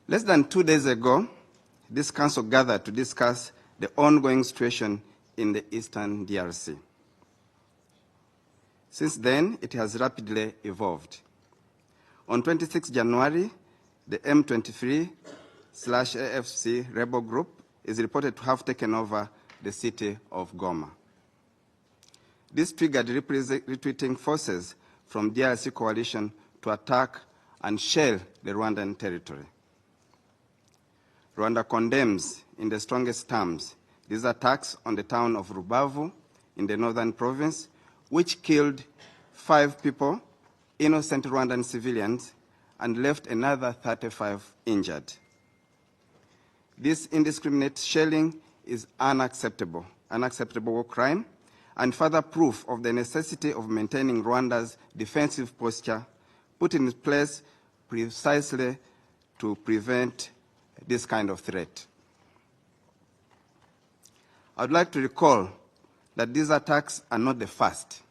Less than 2 days ago, this council gathered to discuss the ongoing situation in the eastern DRC. Since then, it has rapidly evolved. On 26 January, the M23/AFC rebel group is reported to have taken over the city of Goma. This triggered retreating forces from DRC coalition to attack and shell the Rwandan territory. Rwanda condemns in the strongest terms these attacks on the town of Rubavu in the northern province, which killed 5 people, innocent Rwandan civilians, and left another 35 injured. This indiscriminate shelling is unacceptable war crime, and further proof of the necessity of maintaining Rwanda's defensive posture put in place precisely to prevent this kind of threat. I would like to recall that these attacks are not the first,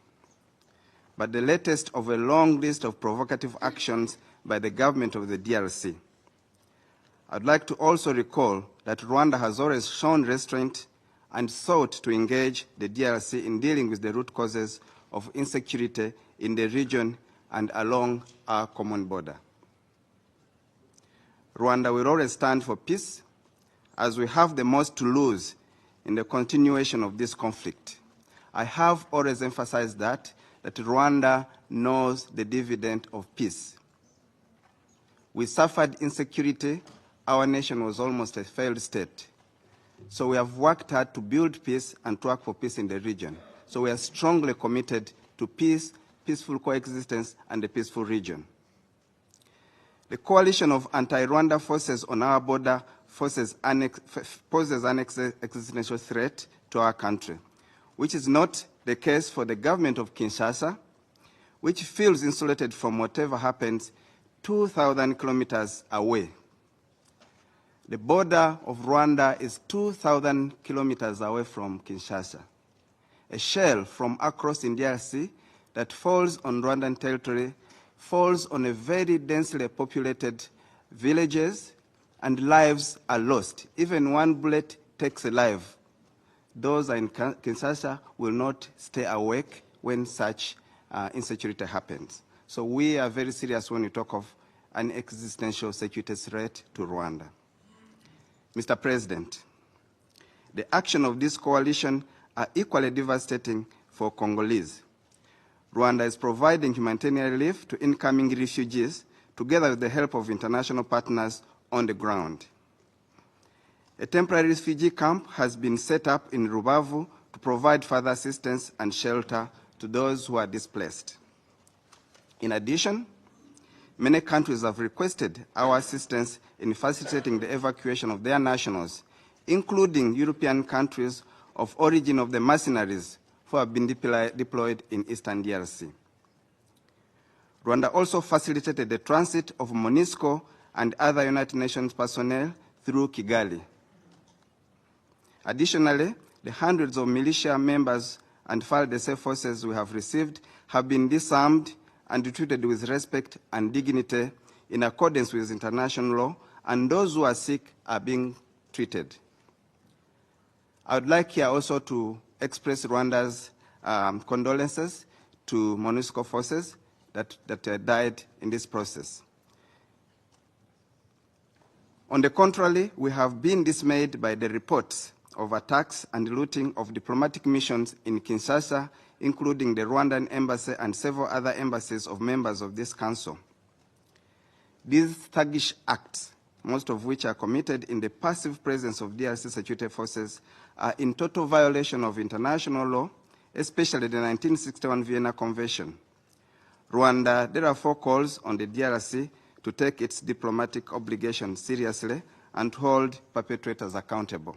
but the latest of a long list of provocative actions by the government of the DRC. I would like to also recall that Rwanda has always shown restraint and sought to engage the DRC in dealing with the root causes of insecurity in the region and along our common border. Rwanda will always stand for peace, as we have the most to lose in the continuation of this conflict. I have always emphasized that Rwanda knows the dividend of peace. We suffered insecurity. Our nation was almost a failed state. So we have worked hard to build peace and to work for peace in the region. So we are strongly committed to peace, peaceful coexistence, and a peaceful region. The coalition of anti-Rwanda forces on our border poses an existential threat to our country, which is not the case for the government of Kinshasa, which feels insulated from whatever happens 2,000 kilometers away. The border of Rwanda is 2,000 kilometers away from Kinshasa. A shell from across in DRC that falls on Rwandan territory falls on a very densely populated villages, and lives are lost. Even one bullet takes a life. Those in Kinshasa will not stay awake when such insecurity happens. So we are very serious when we talk of an existential security threat to Rwanda. Mr. President, the action of this coalition are equally devastating for Congolese. Rwanda is providing humanitarian relief to incoming refugees together with the help of international partners on the ground. A temporary refugee camp has been set up in Rubavu to provide further assistance and shelter to those who are displaced. In addition, many countries have requested our assistance in facilitating the evacuation of their nationals, including European countries of origin of the mercenaries who have been deployed in eastern DRC. Rwanda also facilitated the transit of MONUSCO and other United Nations personnel through Kigali. Additionally, the hundreds of militia members and FARDC forces we have received have been disarmed and treated with respect and dignity in accordance with international law, and those who are sick are being treated. I would like here also to express Rwanda's condolences to MONUSCO forces that died in this process. On the contrary, we have been dismayed by the reports of attacks and looting of diplomatic missions in Kinshasa, including the Rwandan embassy and several other embassies of members of this council. These thuggish acts, most of which are committed in the passive presence of DRC security forces, are in total violation of international law, especially the 1961 Vienna Convention. Rwanda therefore calls on the DRC to take its diplomatic obligations seriously and hold perpetrators accountable.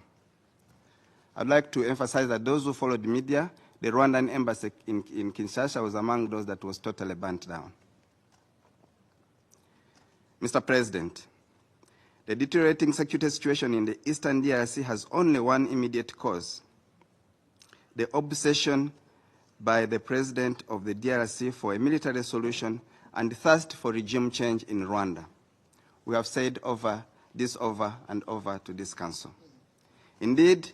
I'd like to emphasize that those who followed the media, the Rwandan embassy in Kinshasa was among those that was totally burnt down. Mr. President, the deteriorating security situation in the eastern DRC has only one immediate cause: the obsession by the president of the DRC for a military solution and thirst for regime change in Rwanda. We have said over this over and over to this council. Indeed,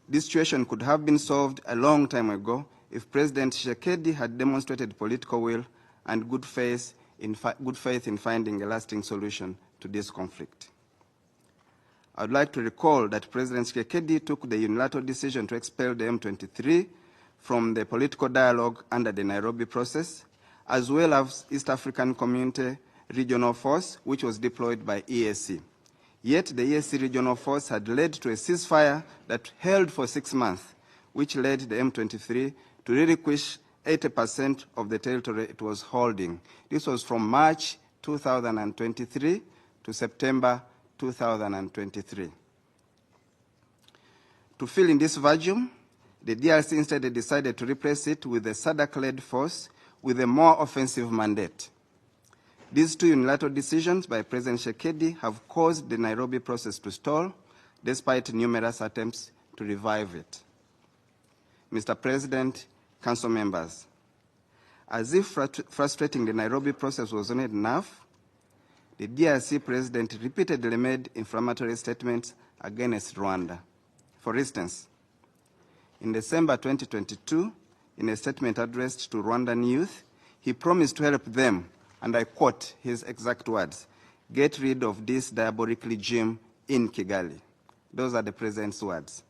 this situation could have been solved a long time ago if President Tshisekedi had demonstrated political will and good faith in finding a lasting solution to this conflict. I would like to recall that President Tshisekedi took the unilateral decision to expel the M23 from the political dialogue under the Nairobi process, as well as East African Community Regional Force, which was deployed by EAC. Yet the EAC Regional Force had led to a ceasefire that held for 6 months, which led the M23 to relinquish 80% of the territory it was holding. This was from March 2023 to September 2023. To fill in this vacuum, the DRC instead decided to replace it with a SADC-led force with a more offensive mandate. These two unilateral decisions by President Tshisekedi have caused the Nairobi process to stall, despite numerous attempts to revive it. Mr. President, Council members, as if frustrating the Nairobi process was not enough, the DRC President repeatedly made inflammatory statements against Rwanda. For instance, in December 2022, in a statement addressed to Rwandan youth, he promised to help them, and I quote his exact words, "Get rid of this diabolic regime in Kigali." Those are the President's words.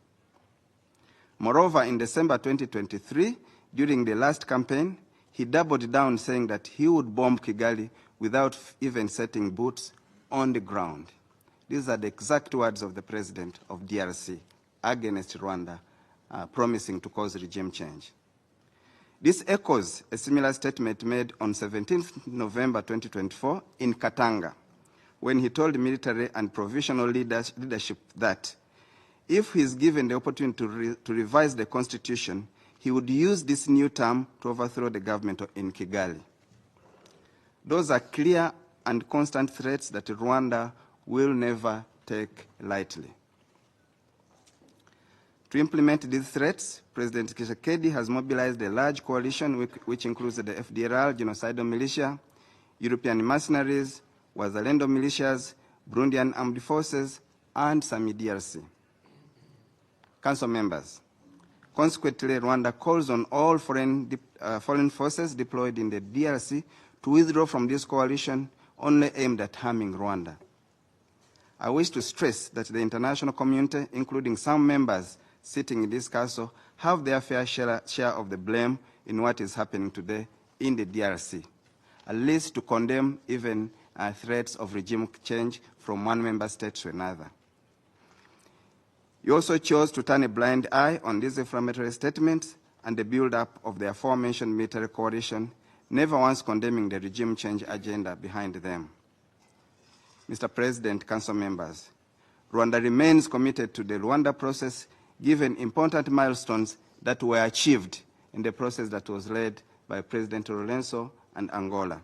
Moreover, in December 2023, during the last campaign, he doubled down saying that he would bomb Kigali without even setting boots on the ground. These are the exact words of the President of DRC against Rwanda, promising to cause regime change. This echoes a similar statement made on 17th November 2024 in Katanga, when he told military and provisional leadership that if he is given the opportunity to revise the constitution, he would use this new term to overthrow the government in Kigali. Those are clear and constant threats that Rwanda will never take lightly. To implement these threats, President Tshisekedi has mobilized a large coalition which includes the FDLR, genocidal militia, European mercenaries, Wazalendo militias, Burundian armed forces, and SAMI DRC. Council members, consequently, Rwanda calls on all foreign forces deployed in the DRC to withdraw from this coalition only aimed at harming Rwanda. I wish to stress that the international community, including some members sitting in this council, have their fair share of the blame in what is happening today in the DRC, at least to condemn even threats of regime change from one member state to another. You also chose to turn a blind eye on these inflammatory statements and the build-up of the aforementioned military coalition, never once condemning the regime change agenda behind them. Mr. President, Council members, Rwanda remains committed to the Rwanda process, given important milestones that were achieved in the process that was led by President Lorenzo and Angola.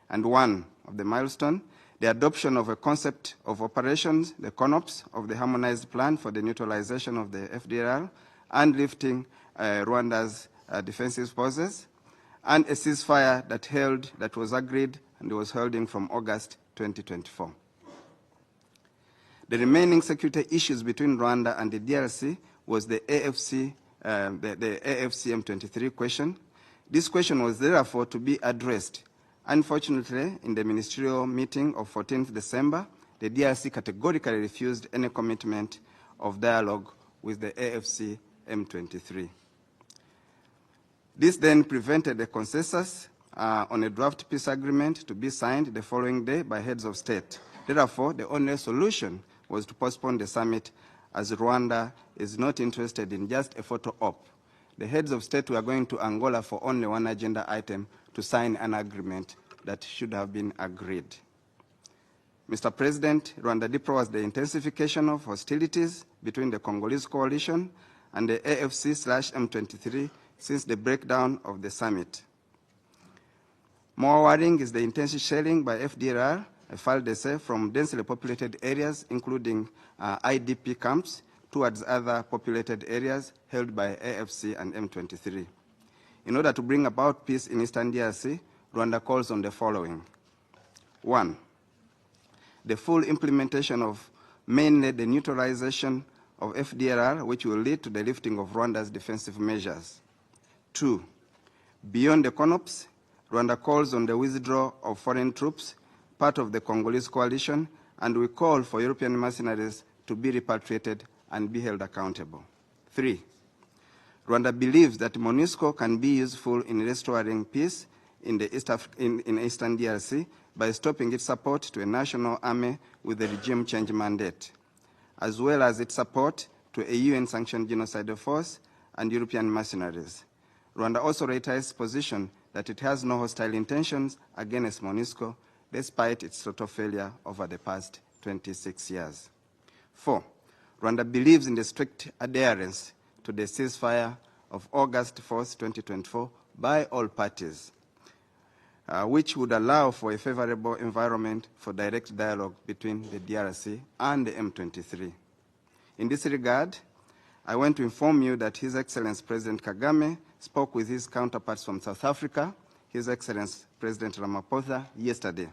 And one of the milestones, the adoption of a concept of operations, the CONOPS, of the harmonized plan for the neutralization of the FDLR and lifting Rwanda's defensive forces, and a ceasefire that was agreed and was holding from August 2024. The remaining security issues between Rwanda and the DRC was the AFC M23 question. This question was therefore to be addressed. Unfortunately, in the ministerial meeting of 14th December, the DRC categorically refused any commitment of dialogue with the AFC M23. This then prevented a consensus on a draft peace agreement to be signed the following day by heads of state. Therefore, the only solution was to postpone the summit, as Rwanda is not interested in just a photo op. The heads of state were going to Angola for only one agenda item, to sign an agreement that should have been agreed. Mr. President, Rwanda deploys the intensification of hostilities between the Congolese coalition and the AFC/M23 since the breakdown of the summit. More worrying is the intense shelling by FDLR, FARDC, from densely populated areas, including IDP camps, towards other populated areas held by AFC and M23. In order to bring about peace in Eastern DRC, Rwanda calls on the following. 1. the full implementation of mainly the neutralization of FDLR, which will lead to the lifting of Rwanda's defensive measures. 2, beyond the CONOPS, Rwanda calls on the withdrawal of foreign troops, part of the Congolese coalition, and we call for European mercenaries to be repatriated and be held accountable. 3, Rwanda believes that MONUSCO can be useful in restoring peace in the Eastern DRC by stopping its support to a national army with a regime change mandate, as well as its support to a UN-sanctioned genocidal force and European mercenaries. Rwanda also reiterates its position that it has no hostile intentions against MONUSCO, despite its total failure over the past 26 years. 4, Rwanda believes in the strict adherence to the ceasefire of August 4th, 2024 by all parties, which would allow for a favorable environment for direct dialogue between the DRC and the M23. In this regard, I want to inform you that His Excellency President Kagame spoke with his counterparts from South Africa, His Excellency President Ramaphosa, yesterday.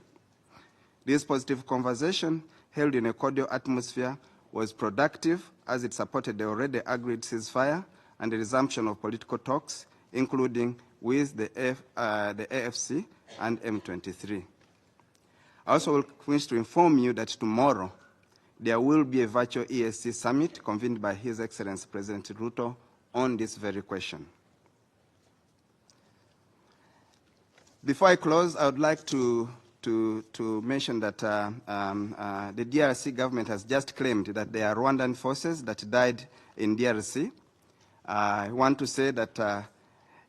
This positive conversation, held in a cordial atmosphere, was productive as it supported the already agreed ceasefire and the resumption of political talks, including with the AFC and M23. I also wish to inform you that tomorrow there will be a virtual ESC summit convened by His Excellency President Ruto on this very question. Before I close, I would like to mention that the DRC government has just claimed that there are Rwandan forces that died in DRC. I want to say that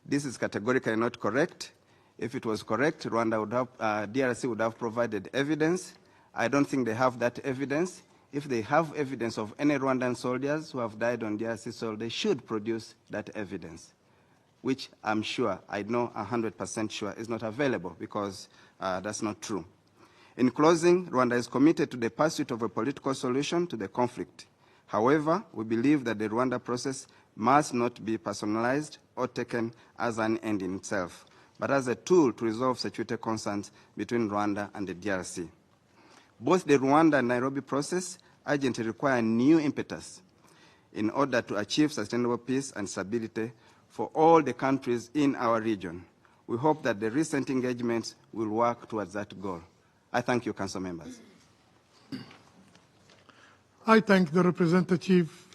this is categorically not correct. If it was correct, DRC would have provided evidence. I don't think they have that evidence. If they have evidence of any Rwandan soldiers who have died on DRC soil, they should produce that evidence, which I'm sure, I know 100% sure, is not available because that's not true. In closing, Rwanda is committed to the pursuit of a political solution to the conflict. However, we believe that the Rwanda process must not be personalized or taken as an end in itself, but as a tool to resolve security concerns between Rwanda and the DRC. Both the Rwanda and Nairobi process urgently require new impetus in order to achieve sustainable peace and stability for all the countries in our region. We hope that the recent engagements will work towards that goal. I thank you, Council members. I thank the representative